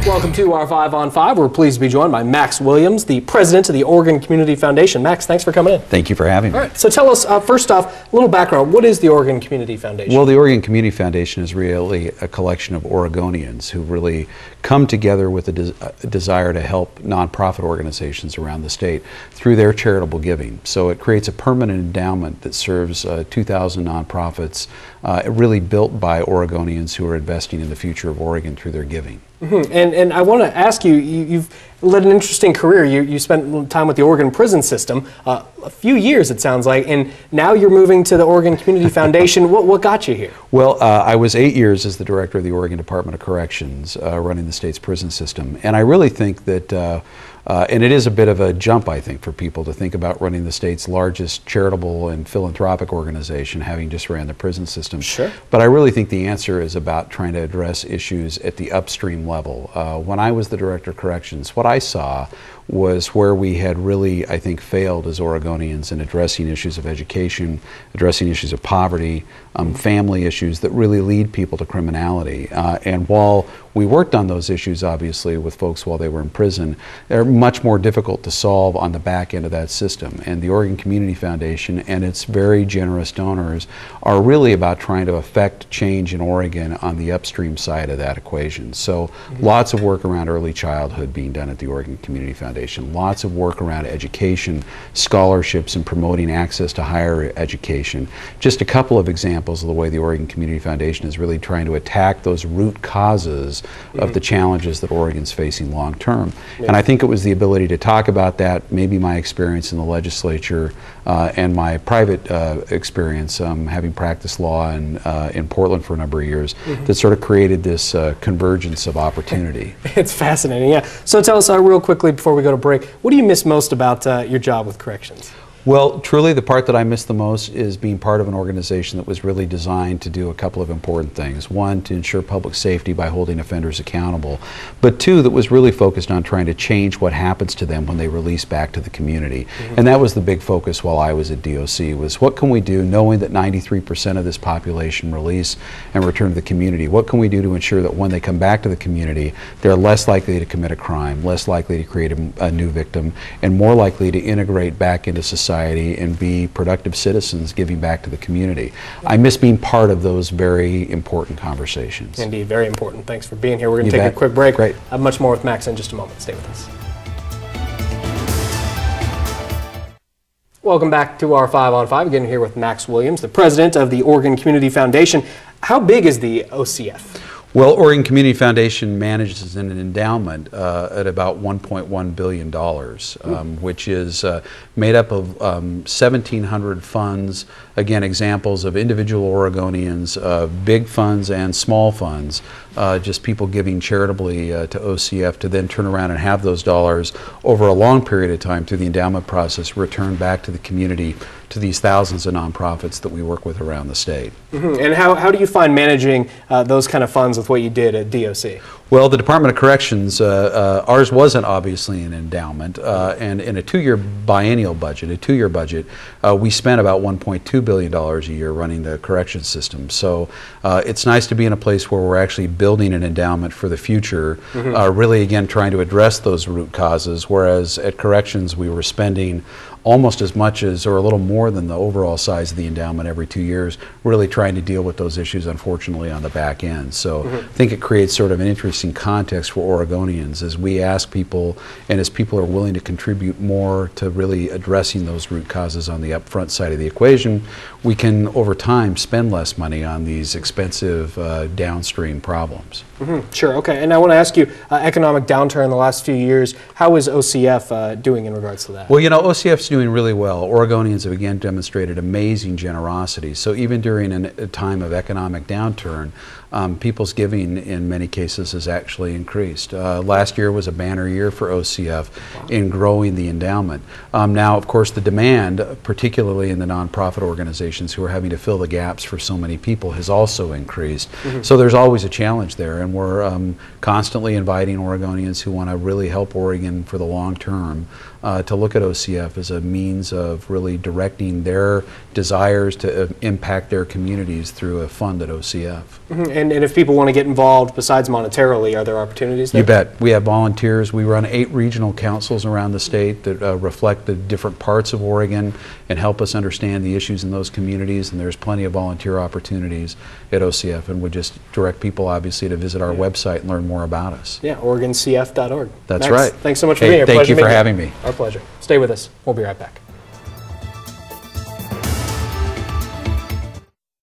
Welcome to our 5 on 5. We're pleased to be joined by Max Williams, the president of the Oregon Community Foundation. Max, thanks for coming in. Thank you for having me. All right, so tell us, first off, a little background. What is the Oregon Community Foundation? Well, the Oregon Community Foundation is really a collection of Oregonians who really come together with a desire to help nonprofit organizations around the state through their charitable giving. So it creates a permanent endowment that serves 2,000 nonprofits, really built by Oregonians who are investing in the future of Oregon through their giving. Mm-hmm. And I want to ask you, you've led an interesting career. You spent time with the Oregon prison system, a few years it sounds like, and now you're moving to the Oregon Community Foundation. What got you here? Well, I was 8 years as the director of the Oregon Department of Corrections, running the state's prison system, and I really think that and it is a bit of a jump, I think, for people to think about running the state's largest charitable and philanthropic organization, having just ran the prison system. Sure. But I really think the answer is about trying to address issues at the upstream level. When I was the director of corrections, what I saw was where we had really, I think, failed as Oregonians in addressing issues of education, addressing issues of poverty, family issues that really lead people to criminality. And while we worked on those issues, obviously, with folks while they were in prison, they're much more difficult to solve on the back end of that system. And the Oregon Community Foundation and its very generous donors are really about trying to affect change in Oregon on the upstream side of that equation. So lots of work around early childhood being done at the Oregon Community Foundation, lots of work around education, scholarships, and promoting access to higher education. Just a couple of examples of the way the Oregon Community Foundation is really trying to attack those root causes of the challenges that Oregon's facing long term. And I think it was the ability to talk about that, maybe my experience in the legislature and my private experience, having practiced law in Portland for a number of years, that sort of created this convergence of opportunity. It's fascinating, yeah. So tell us real quickly before we go to break, what do you miss most about your job with corrections? Well, truly the part that I miss the most is being part of an organization that was really designed to do a couple of important things. One, to ensure public safety by holding offenders accountable, but two, that was really focused on trying to change what happens to them when they release back to the community. And that was the big focus while I was at DOC, was what can we do knowing that 93% of this population release and return to the community? What can we do to ensure that when they come back to the community, they're less likely to commit a crime, less likely to create a new victim, and more likely to integrate back into society and be productive citizens giving back to the community. I miss being part of those very important conversations. Indeed, very important. Thanks for being here. We're going to take a quick break. Great. I have much more with Max in just a moment. Stay with us. Welcome back to our 5 on 5. Again here with Max Williams, the president of the Oregon Community Foundation. How big is the OCF? Well, Oregon Community Foundation manages an endowment at about $1.1 billion, which is made up of 1,700 funds, again, examples of individual Oregonians, big funds and small funds, just people giving charitably to OCF to then turn around and have those dollars over a long period of time through the endowment process return back to the community, to these thousands of nonprofits that we work with around the state. And how do you find managing those kind of funds with what you did at DOC? Well, the Department of Corrections, ours wasn't obviously an endowment, and in a two-year biennial budget, we spent about $1.2 billion a year running the corrections system. So it's nice to be in a place where we're actually building an endowment for the future, really again trying to address those root causes, whereas at corrections we were spending almost as much as, or a little more than, the overall size of the endowment every 2 years, really trying to deal with those issues, unfortunately, on the back end. So I think it creates sort of an interesting context for Oregonians as we ask people, and as people are willing to contribute more to really addressing those root causes on the upfront side of the equation, we can, over time, spend less money on these expensive downstream problems. Sure, okay. And I want to ask you, economic downturn in the last few years, how is OCF doing in regards to that? Well, you know, OCF's doing really well. Oregonians have again demonstrated amazing generosity. So even during a time of economic downturn, people's giving in many cases has actually increased. Last year was a banner year for OCF in growing the endowment. Now, of course, the demand, particularly in the nonprofit organizations who are having to fill the gaps for so many people, has also increased. So there's always a challenge there, and we're constantly inviting Oregonians who want to really help Oregon for the long term to look at OCF as a a means of really directing their desires to impact their communities through a fund at OCF. And if people want to get involved besides monetarily, are there opportunities there? You bet. We have volunteers. We run 8 regional councils around the state that reflect the different parts of Oregon and help us understand the issues in those communities, and there's plenty of volunteer opportunities at OCF, and we just direct people obviously to visit our website and learn more about us. Yeah, OregonCF.org. That's Max, right. thanks so much for being here. Thank you for having me. Our pleasure. Stay with us. We'll be right back.